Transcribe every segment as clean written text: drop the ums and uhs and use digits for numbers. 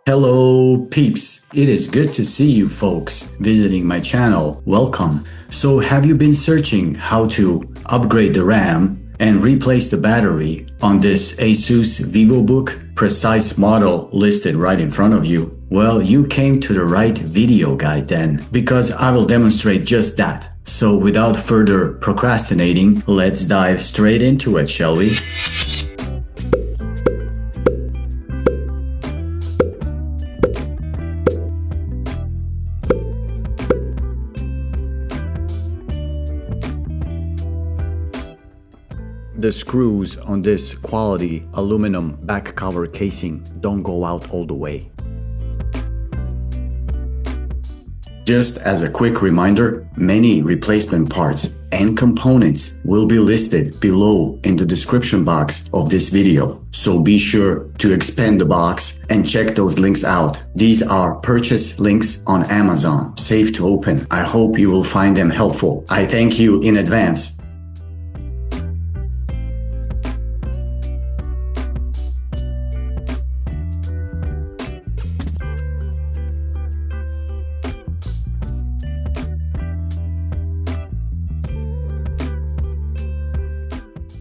Hello peeps, it is good to see you folks visiting my channel. Welcome. So have you been searching how to upgrade the RAM and replace the battery on this Asus VivoBoook precise model listed right in front of you? Well, you came to the right video guide then, because I will demonstrate just that. So without further procrastinating, let's dive straight into it, shall we? The screws on this quality aluminum back cover casing don't go out all the way. Just as a quick reminder, many replacement parts and components will be listed below in the description box of this video. So be sure to expand the box and check those links out. These are purchase links on Amazon, safe to open. I hope you will find them helpful. I thank you in advance.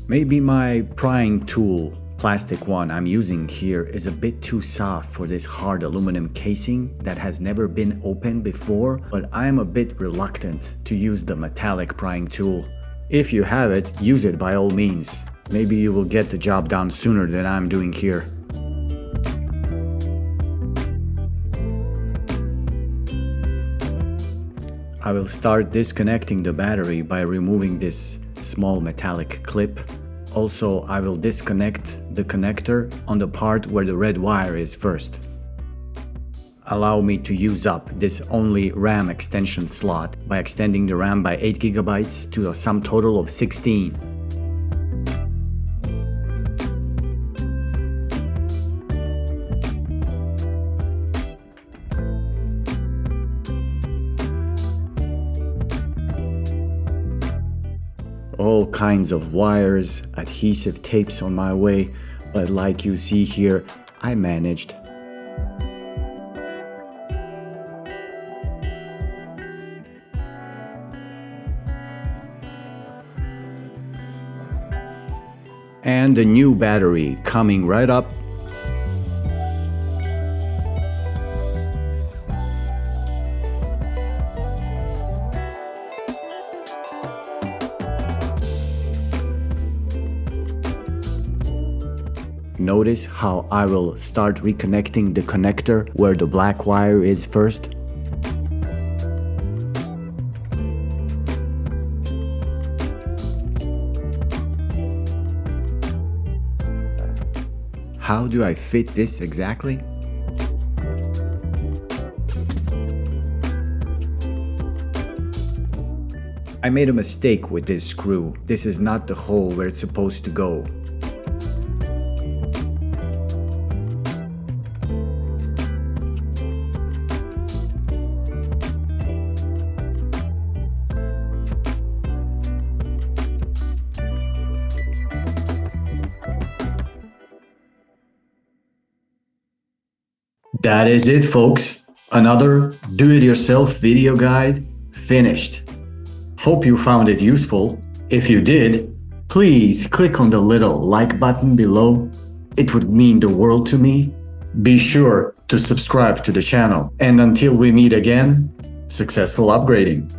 Maybe my prying tool, plastic one I'm using here, is a bit too soft for this hard aluminum casing that has never been opened before, but I'm a bit reluctant to use the metallic prying tool. If you have it, use it by all means. Maybe you will get the job done sooner than I'm doing here. I will start disconnecting the battery by removing this small metallic clip. Also, I will disconnect the connector on the part where the red wire is first. Allow me to use up this only RAM extension slot by extending the RAM by 8 GB to a sum total of 16. All kinds of wires, adhesive tapes on my way, but like you see here, I managed. And the new battery coming right up. Notice how I will start reconnecting the connector where the black wire is first. How do I fit this exactly? I made a mistake with this screw. This is not the hole where it's supposed to go. That is it, folks. Another do-it-yourself video guide finished. Hope you found it useful. If you did, please click on the little like button below. It would mean the world to me. Be sure to subscribe to the channel. And until we meet again, successful upgrading.